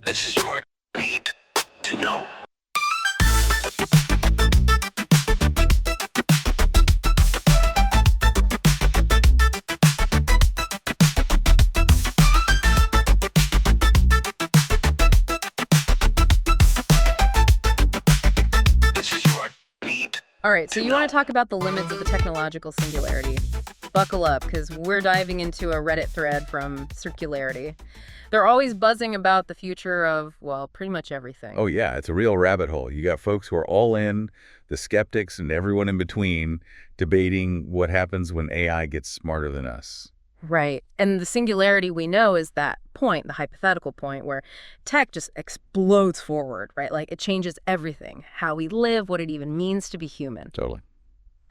This is your need to know. This is your need. All right, so you want to talk about the limits of the technological singularity. Buckle up, because we're diving into a Reddit thread from Circularity. They're always buzzing about the future of, well, pretty much everything. Oh, yeah, it's a real rabbit hole. You got folks who are all in, the skeptics, and everyone in between debating what happens when AI gets smarter than us. Right. And the singularity we know is that point, the hypothetical point, where tech just explodes forward, right? Like it changes everything, how we live, what it even means to be human. Totally.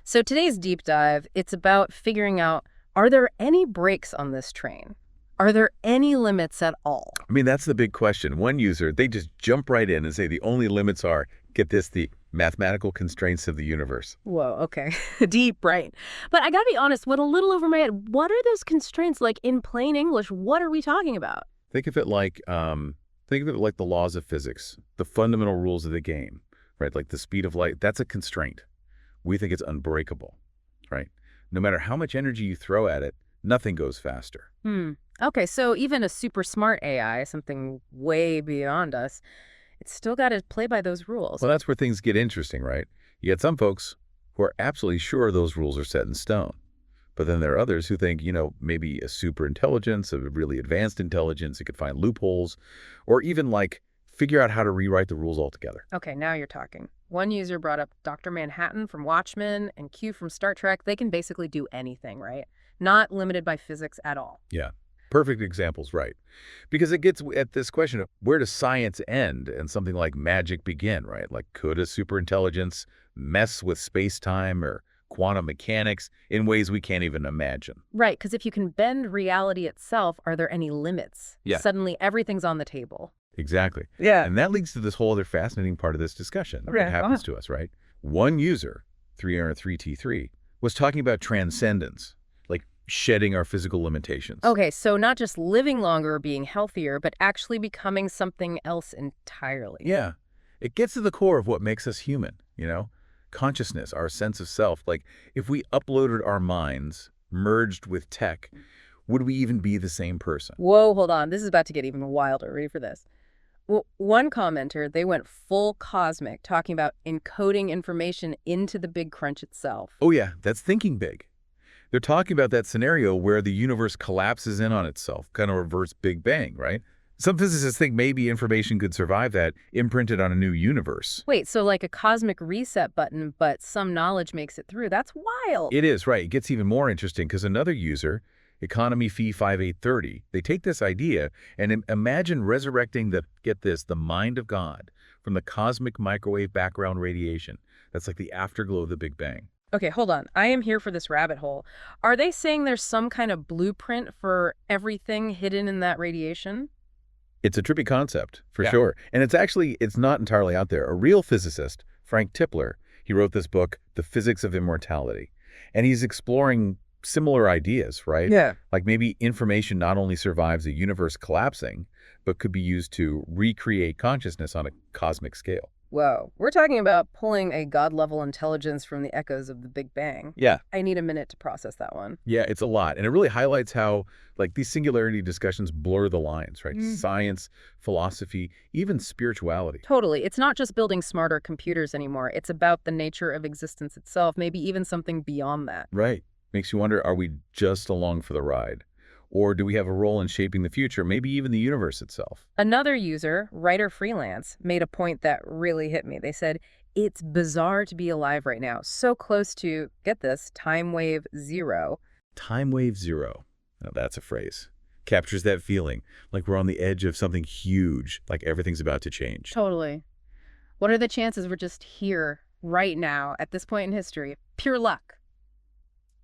So today's deep dive, it's about figuring out, are there any brakes on this train? Are there any limits at all? I mean, that's the big question. One user, they just jump right in and say the only limits are, get this, the mathematical constraints of the universe. Whoa, okay. Deep, right. But I gotta be honest, went a little over my head. What are those constraints? Like in plain English, what are we talking about? Think of it like the laws of physics, the fundamental rules of the game, right? Like the speed of light, that's a constraint. We think it's unbreakable, right? No matter how much energy you throw at it, nothing goes faster. Okay, so even a super smart AI, something way beyond us, it's still got to play by those rules. Well, that's where things get interesting, right? You get some folks who are absolutely sure those rules are set in stone. But then there are others who think, maybe a super intelligence, a really advanced intelligence, it could find loopholes, or even like figure out how to rewrite the rules altogether. Okay, now you're talking. One user brought up Dr. Manhattan from Watchmen and Q from Star Trek. They can basically do anything, right? Not limited by physics at all. Yeah, perfect examples, right? Because it gets at this question of where does science end and something like magic begin, right? Like could a superintelligence mess with space-time or quantum mechanics in ways we can't even imagine? Right, because if you can bend reality itself, are there any limits? Yeah. Suddenly everything's on the table. Exactly. Yeah. And that leads to this whole other fascinating part of this discussion Okay, that happens to us, right? One user, 303T3, was talking about transcendence, like shedding our physical limitations. Okay, so not just living longer or being healthier, but actually becoming something else entirely. Yeah. It gets to the core of what makes us human, Consciousness, our sense of self. Like if we uploaded our minds, merged with tech, would we even be the same person? Whoa, hold on. This is about to get even wilder. Ready for this? Well, one commenter, they went full cosmic, talking about encoding information into the big crunch itself. Oh yeah, that's thinking big. They're talking about that scenario where the universe collapses in on itself, kind of reverse Big Bang, right? Some physicists think maybe information could survive that, imprinted on a new universe. Wait, so like a cosmic reset button, but some knowledge makes it through. That's wild. It is, right. It gets even more interesting because another user, Economy Fee 5830, they take this idea and imagine resurrecting the mind of God from the cosmic microwave background radiation. That's like the afterglow of the Big Bang. Okay, hold on. I am here for this rabbit hole. Are they saying there's some kind of blueprint for everything hidden in that radiation? It's a trippy concept, for Yeah. sure. And it's not entirely out there. A real physicist, Frank Tipler, he wrote this book, The Physics of Immortality. And he's exploring similar ideas, right? Yeah. Like maybe information not only survives a universe collapsing, but could be used to recreate consciousness on a cosmic scale. Whoa, we're talking about pulling a god-level intelligence from the echoes of the Big Bang. Yeah. I need a minute to process that one. Yeah, it's a lot. And it really highlights how these singularity discussions blur the lines, right? Science, philosophy, even spirituality. Totally. It's not just building smarter computers anymore. It's about the nature of existence itself, maybe even something beyond that. Right. Makes you wonder, are we just along for the ride? Or do we have a role in shaping the future, maybe even the universe itself? Another user, Writer Freelance, made a point that really hit me. They said, it's bizarre to be alive right now, so close to, get this, time wave zero. Time wave zero. Now that's a phrase. Captures that feeling, like we're on the edge of something huge, like everything's about to change. Totally. What are the chances we're just here, right now, at this point in history? Pure luck.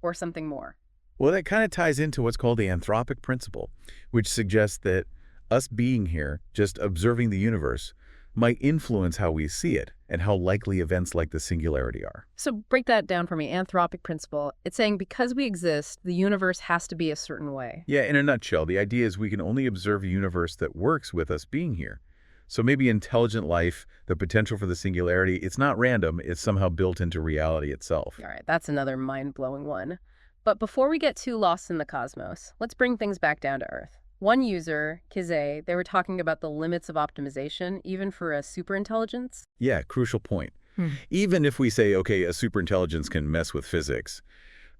Or something more. Well, that kind of ties into what's called the anthropic principle, which suggests that us being here, just observing the universe, might influence how we see it and how likely events like the singularity are. So break that down for me. Anthropic principle. It's saying because we exist, the universe has to be a certain way. Yeah, in a nutshell, the idea is we can only observe a universe that works with us being here. So maybe intelligent life, the potential for the singularity, it's not random, it's somehow built into reality itself. All right, that's another mind-blowing one. But before we get too lost in the cosmos, let's bring things back down to Earth. One user, Kizé, they were talking about the limits of optimization, even for a superintelligence. Yeah, crucial point. Even if we say, okay, a superintelligence can mess with physics,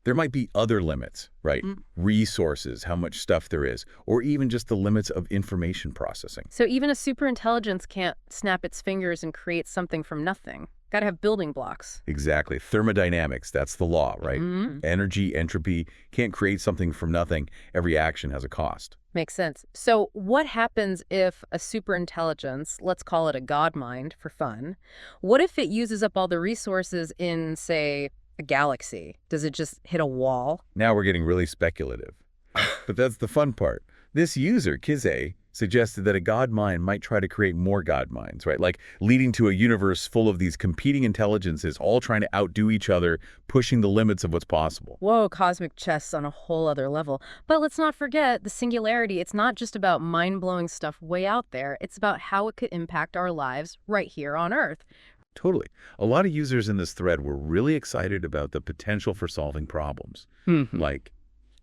there might be other limits, right? Resources, how much stuff there is, or even just the limits of information processing. So even a superintelligence can't snap its fingers and create something from nothing. Got to have building blocks. Exactly. Thermodynamics, that's the law, right? Energy, entropy, can't create something from nothing. Every action has a cost. Makes sense. So what happens if a superintelligence, let's call it a god mind for fun, what if it uses up all the resources in, say, a galaxy? Does it just hit a wall? Now we're getting really speculative. But that's the fun part. This user, Kizé, suggested that a god mind might try to create more god minds, right? Like leading to a universe full of these competing intelligences all trying to outdo each other, pushing the limits of what's possible. Whoa, cosmic chess on a whole other level. But let's not forget the singularity. It's not just about mind-blowing stuff way out there. It's about how it could impact our lives right here on Earth. Totally. A lot of users in this thread were really excited about the potential for solving problems, like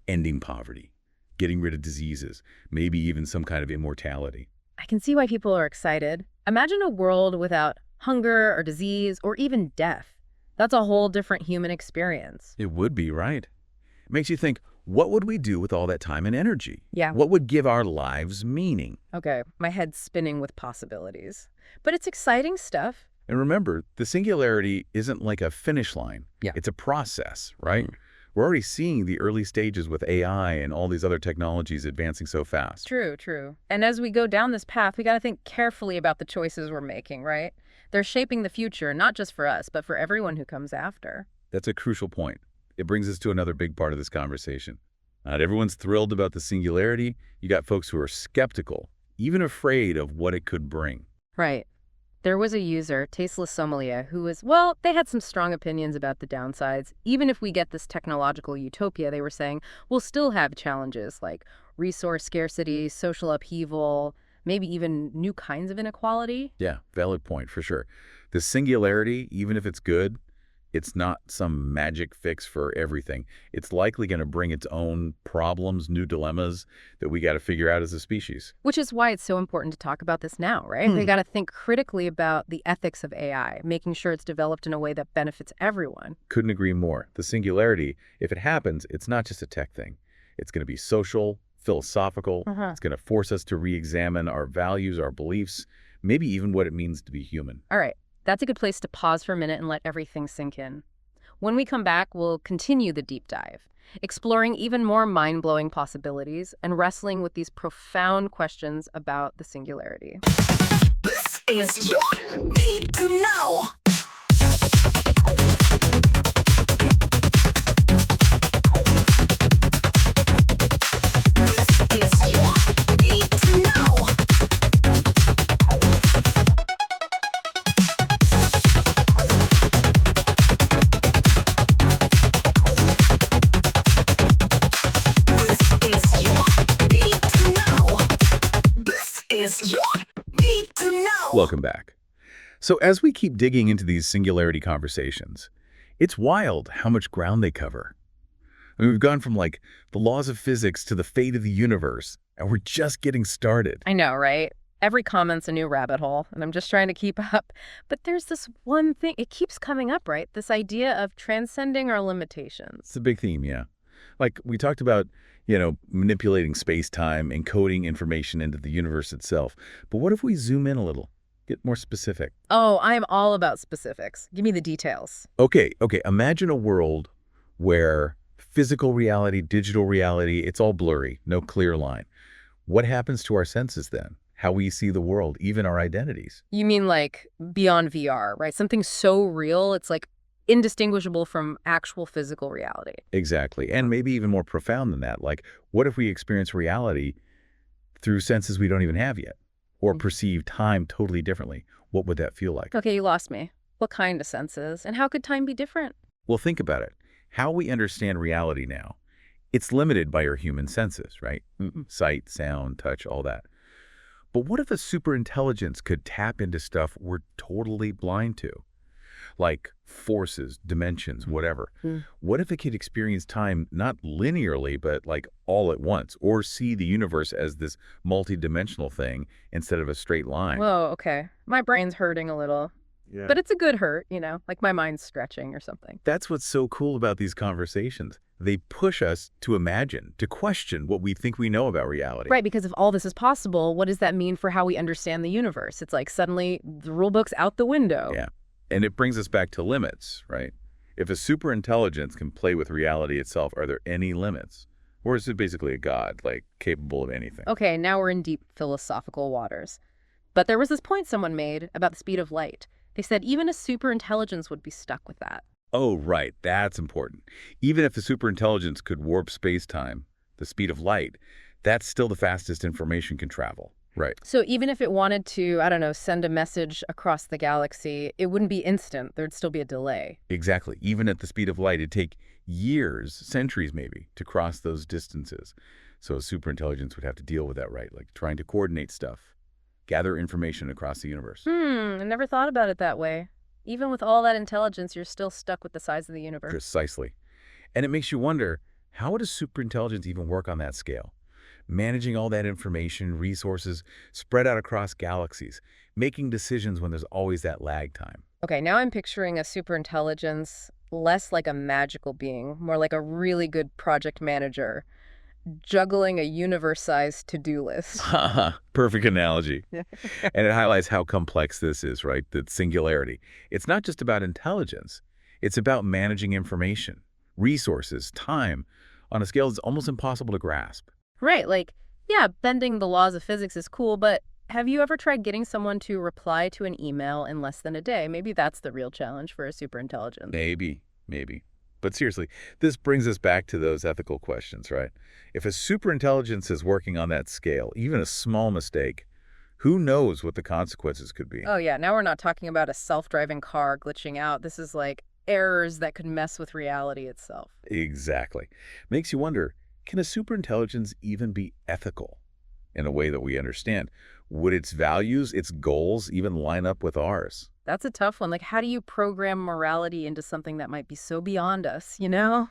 ending poverty, getting rid of diseases, maybe even some kind of immortality. I can see why people are excited. Imagine a world without hunger or disease or even death. That's a whole different human experience. It would be, right? It makes you think, what would we do with all that time and energy? Yeah. What would give our lives meaning? Okay, my head's spinning with possibilities. But it's exciting stuff. And remember, the singularity isn't like a finish line. Yeah. It's a process, right? We're already seeing the early stages with AI and all these other technologies advancing so fast. True, true. And as we go down this path, we got to think carefully about the choices we're making, right? They're shaping the future, not just for us, but for everyone who comes after. That's a crucial point. It brings us to another big part of this conversation. Not everyone's thrilled about the singularity. You got folks who are skeptical, even afraid of what it could bring. Right. There was a user, Tasteless Sommelier, who was, well, they had some strong opinions about the downsides. Even if we get this technological utopia, they were saying, we'll still have challenges like resource scarcity, social upheaval, maybe even new kinds of inequality. Yeah, valid point for sure. The singularity, even if it's good, it's not some magic fix for everything. It's likely going to bring its own problems, new dilemmas that we got to figure out as a species. Which is why it's so important to talk about this now, right? We got to think critically about the ethics of AI, making sure it's developed in a way that benefits everyone. Couldn't agree more. The singularity, if it happens, it's not just a tech thing. It's going to be social, philosophical. It's going to force us to re-examine our values, our beliefs, maybe even what it means to be human. All right. That's a good place to pause for a minute and let everything sink in. When we come back, we'll continue the deep dive, exploring even more mind-blowing possibilities and wrestling with these profound questions about the singularity. This is your need to know. This is your need to know. Welcome back. So as we keep digging into these singularity conversations, it's wild how much ground they cover. I mean, we've gone from like the laws of physics to the fate of the universe, and we're just getting started. I know, right? Every comment's a new rabbit hole, and I'm just trying to keep up. But there's this one thing, it keeps coming up, right? This idea of transcending our limitations. It's a big theme, yeah. Like we talked about, manipulating space-time, encoding information into the universe itself. But what if we zoom in a little, get more specific? Oh, I'm all about specifics. Give me the details. Okay. Imagine a world where physical reality, digital reality, it's all blurry, no clear line. What happens to our senses then? How we see the world, even our identities? You mean like beyond VR, right? Something so real, it's like indistinguishable from actual physical reality. Exactly. And maybe even more profound than that. Like, what if we experience reality through senses we don't even have yet? Or perceive time totally differently? What would that feel like? Okay, you lost me. What kind of senses? And how could time be different? Well, think about it. How we understand reality now, it's limited by our human senses, right? Sight, sound, touch, all that. But what if a superintelligence could tap into stuff we're totally blind to? Like forces, dimensions, whatever. Hmm. What if it could experience time not linearly, but like all at once, or see the universe as this multi-dimensional thing instead of a straight line? Whoa, okay. My brain's hurting a little. Yeah. But it's a good hurt, like my mind's stretching or something. That's what's so cool about these conversations. They push us to imagine, to question what we think we know about reality. Right, because if all this is possible, what does that mean for how we understand the universe? It's like suddenly the rule book's out the window. Yeah. And it brings us back to limits, right? If a superintelligence can play with reality itself, are there any limits? Or is it basically a god, like capable of anything? Okay, now we're in deep philosophical waters. But there was this point someone made about the speed of light. They said even a superintelligence would be stuck with that. Oh, right. That's important. Even if the superintelligence could warp space-time, the speed of light, that's still the fastest information can travel. Right. So even if it wanted to, I don't know, send a message across the galaxy, it wouldn't be instant. There'd still be a delay. Exactly. Even at the speed of light, it'd take years, centuries maybe, to cross those distances. So a superintelligence would have to deal with that, right? Like trying to coordinate stuff, gather information across the universe. I never thought about it that way. Even with all that intelligence, you're still stuck with the size of the universe. Precisely. And it makes you wonder, how would a superintelligence even work on that scale? Managing all that information, resources, spread out across galaxies, making decisions when there's always that lag time. Okay, now I'm picturing a superintelligence less like a magical being, more like a really good project manager, juggling a universe-sized to-do list. Perfect analogy. And it highlights how complex this is, right? The singularity. It's not just about intelligence. It's about managing information, resources, time, on a scale that's almost impossible to grasp. Right, like, yeah, bending the laws of physics is cool, but have you ever tried getting someone to reply to an email in less than a day? Maybe that's the real challenge for a superintelligence. Maybe. But seriously, this brings us back to those ethical questions, right? If a superintelligence is working on that scale, even a small mistake, who knows what the consequences could be? Oh yeah, now we're not talking about a self-driving car glitching out. This is like errors that could mess with reality itself. Exactly. Makes you wonder, can a superintelligence even be ethical in a way that we understand? Would its values, its goals even line up with ours? That's a tough one. Like, how do you program morality into something that might be so beyond us,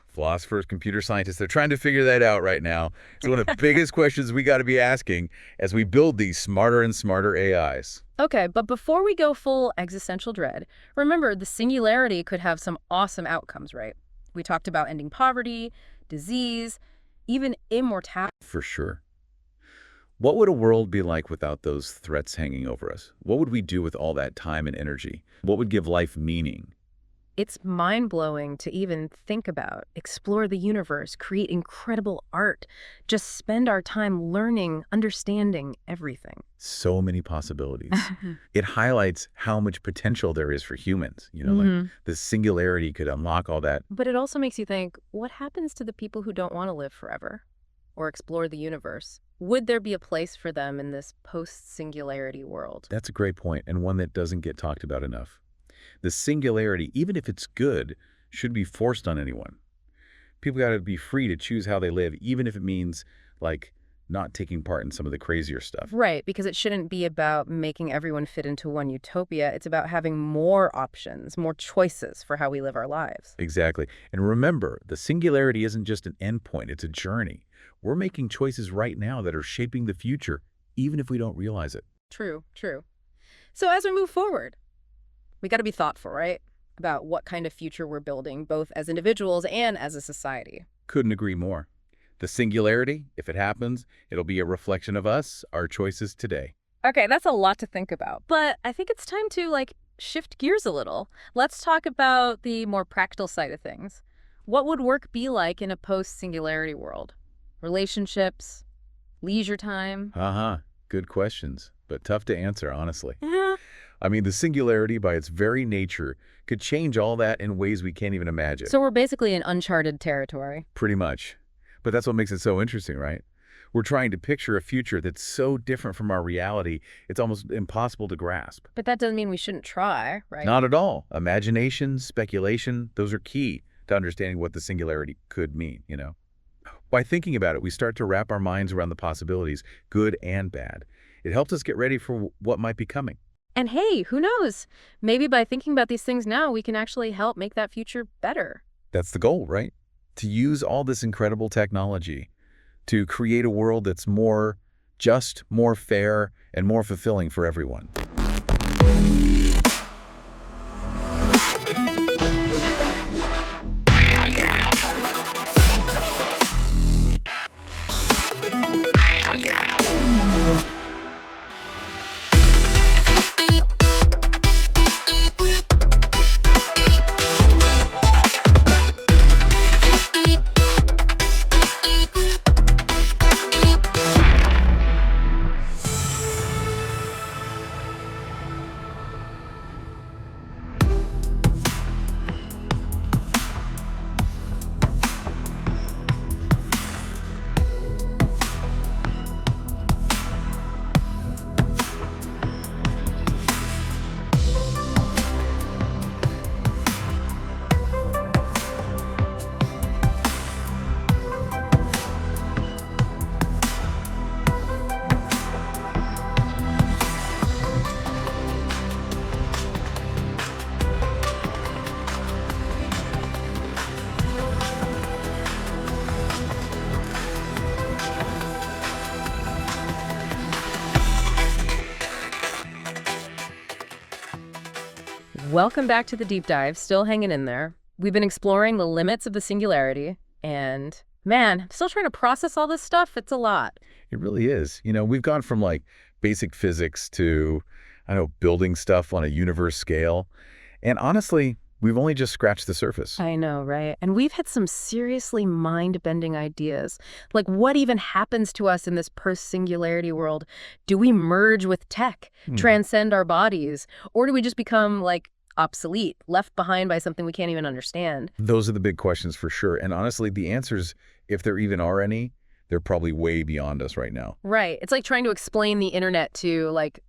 Philosophers, computer scientists, they're trying to figure that out right now. It's one of the biggest questions we got to be asking as we build these smarter and smarter AIs. Okay, but before we go full existential dread, remember the singularity could have some awesome outcomes, right? We talked about ending poverty, disease, even immortality. For sure. What would a world be like without those threats hanging over us? What would we do with all that time and energy? What would give life meaning? It's mind-blowing to even think about, explore the universe, create incredible art, just spend our time learning, understanding everything. So many possibilities. It highlights how much potential there is for humans. Like the singularity could unlock all that. But it also makes you think, what happens to the people who don't want to live forever or explore the universe? Would there be a place for them in this post-singularity world? That's a great point, and one that doesn't get talked about enough. The singularity, even if it's good, should be forced on anyone. People got to be free to choose how they live, even if it means, like, not taking part in some of the crazier stuff. Right, because it shouldn't be about making everyone fit into one utopia. It's about having more options, more choices for how we live our lives. Exactly. And remember, the singularity isn't just an endpoint, it's a journey. We're making choices right now that are shaping the future, even if we don't realize it. True. So as we move forward, we got to be thoughtful, right? About what kind of future we're building, both as individuals and as a society. Couldn't agree more. The singularity, if it happens, it'll be a reflection of us, our choices today. Okay, that's a lot to think about, but I think it's time to, shift gears a little. Let's talk about the more practical side of things. What would work be like in a post-singularity world? Relationships, leisure time? Good questions, but tough to answer, honestly. Yeah. I mean, the singularity, by its very nature, could change all that in ways we can't even imagine. So we're basically in uncharted territory. Pretty much. But that's what makes it so interesting, right? We're trying to picture a future that's so different from our reality, it's almost impossible to grasp. But that doesn't mean we shouldn't try, right? Not at all. Imagination, speculation, those are key to understanding what the singularity could mean, By thinking about it, we start to wrap our minds around the possibilities, good and bad. It helps us get ready for what might be coming. And hey, who knows? Maybe by thinking about these things now, we can actually help make that future better. That's the goal, right? To use all this incredible technology to create a world that's more just, more fair, and more fulfilling for everyone. Welcome back to the deep dive, still hanging in there. We've been exploring the limits of the singularity, and man, I'm still trying to process all this stuff. It's a lot. It really is. We've gone from like basic physics to, building stuff on a universe scale. And honestly, we've only just scratched the surface. I know, right? And we've had some seriously mind-bending ideas. Like, what even happens to us in this post-singularity world? Do we merge with tech, transcend our bodies, or do we just become, like, obsolete, left behind by something we can't even understand? Those are the big questions for sure. And honestly, the answers, if there even are any, they're probably way beyond us right now. Right. It's like trying to explain the internet to, like,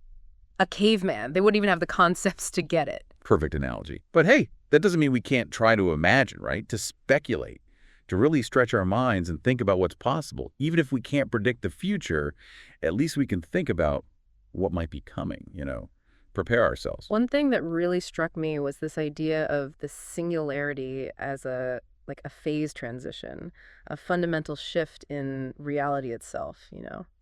a caveman. They wouldn't even have the concepts to get it. Perfect analogy. But hey, that doesn't mean we can't try to imagine, right? To speculate, to really stretch our minds and think about what's possible. Even if we can't predict the future, at least we can think about what might be coming, prepare ourselves. One thing that really struck me was this idea of the singularity as a phase transition, a fundamental shift in reality itself,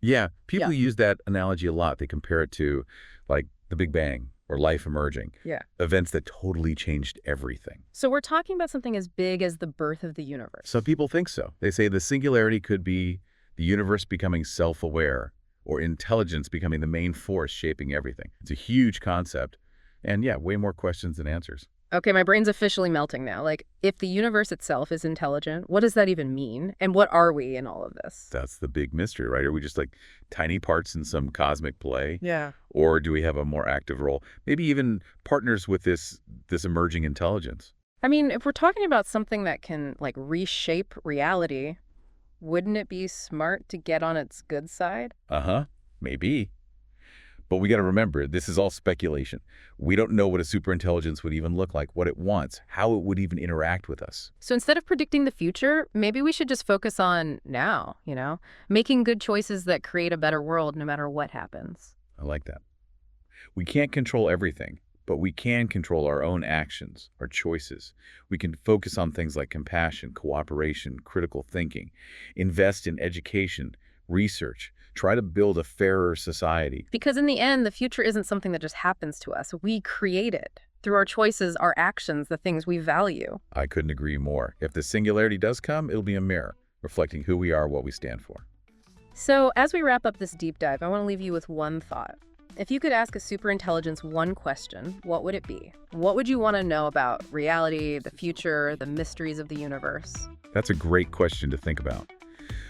Yeah, people use that analogy a lot. They compare it to like the Big Bang or life emerging. Yeah. Events that totally changed everything. So we're talking about something as big as the birth of the universe. Some people think so. They say the singularity could be the universe becoming self-aware or intelligence becoming the main force shaping everything. It's a huge concept. And yeah, way more questions than answers. Okay, my brain's officially melting now. Like, if the universe itself is intelligent, what does that even mean? And what are we in all of this? That's the big mystery, right? Are we just like tiny parts in some cosmic play? Yeah. Or do we have a more active role? Maybe even partners with this emerging intelligence? I mean, if we're talking about something that can, like, reshape reality, wouldn't it be smart to get on its good side? Uh-huh, maybe. But we got to remember, this is all speculation. We don't know what a superintelligence would even look like, what it wants, how it would even interact with us. So instead of predicting the future, maybe we should just focus on now, making good choices that create a better world no matter what happens. I like that. We can't control everything, but we can control our own actions, our choices. We can focus on things like compassion, cooperation, critical thinking, invest in education, research, try to build a fairer society. Because in the end, the future isn't something that just happens to us. We create it through our choices, our actions, the things we value. I couldn't agree more. If the singularity does come, it'll be a mirror, reflecting who we are, what we stand for. So as we wrap up this deep dive, I want to leave you with one thought. If you could ask a superintelligence one question, what would it be? What would you want to know about reality, the future, the mysteries of the universe? That's a great question to think about.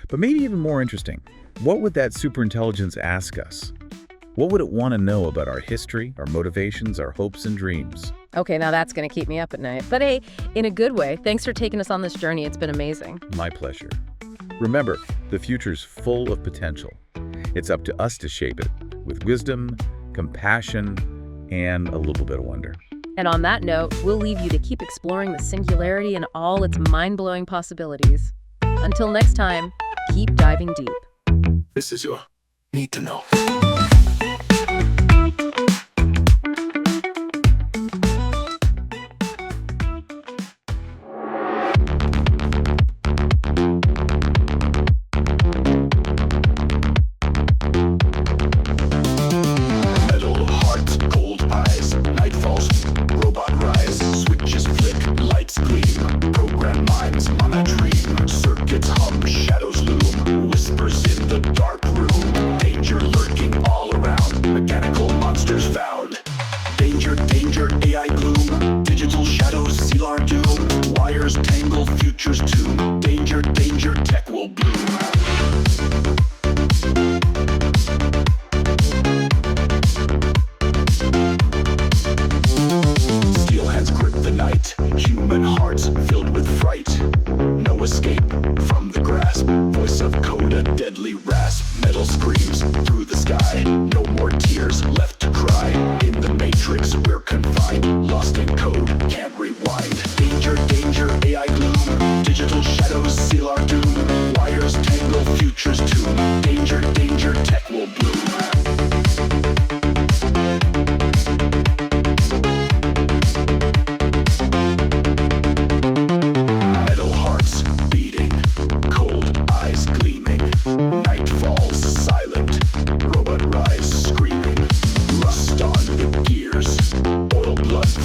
But maybe even more interesting, what would that superintelligence ask us? What would it want to know about our history, our motivations, our hopes and dreams? Okay, now that's going to keep me up at night. But hey, in a good way, thanks for taking us on this journey. It's been amazing. My pleasure. Remember, the future's full of potential. It's up to us to shape it with wisdom, compassion, and a little bit of wonder. And on that note, we'll leave you to keep exploring the singularity and all its mind-blowing possibilities. Until next time, keep diving deep. This is your need to know.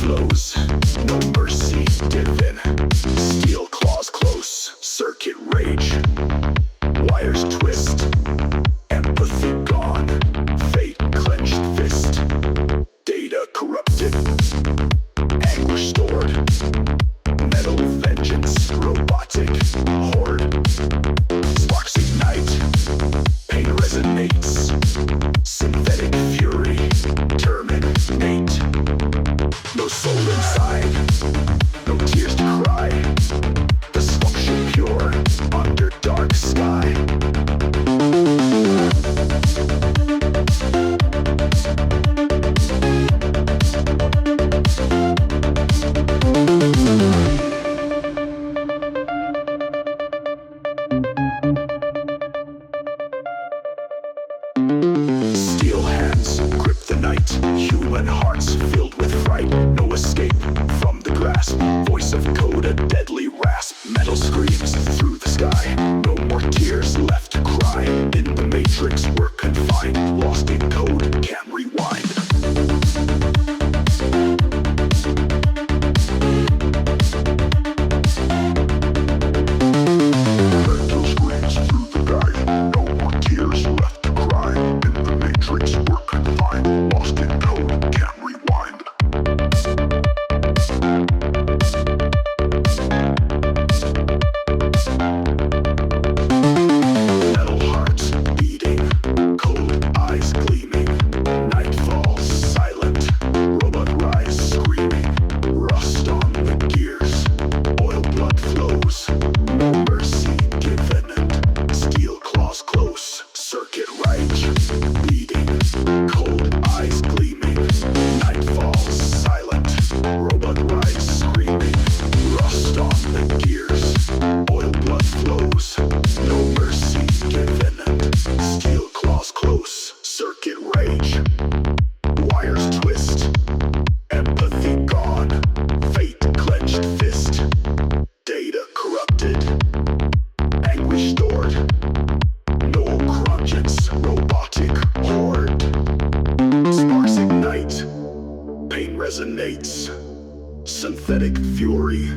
flows, no mercy given. Steel claws close, circuit rage. Wires twist, empathy gone. Fate clenched fist. Data corrupted, anguish stored. Metal vengeance, robotic horde. Sparks ignite, pain resonates. Synthetic fury, terminate. No soul inside, no tears to cry. Dysfunction pure, under dark sky. Steel hands grip the night. Human hearts filled with fright. No escape from the grasp. Voice of code, a deadly rasp. Metal screams through the sky. No more tears left to cry. In the matrix we're confined. Lost in code, can't rewind. Metal screams through the sky. No more tears left to cry. In the matrix we're confined. Lost in code, can't rewind. Metal hearts beating, cold eyes gleaming. Night falls silent, robot rise screaming. Rust on the gears, oil blood flows. No mercy given, steel claws close. Circuit rage, beating, cold eyes gleaming. Night falls silent, robot rise screaming. Rust on the gears, oil blood flows. No mercy given, steel claws close. Circuit rage, wires twist. Empathy gone, fate clenched fist. Data corrupted, anguish stored. No conscience, robotic horde. Sparks ignite, pain resonates. Synthetic fury,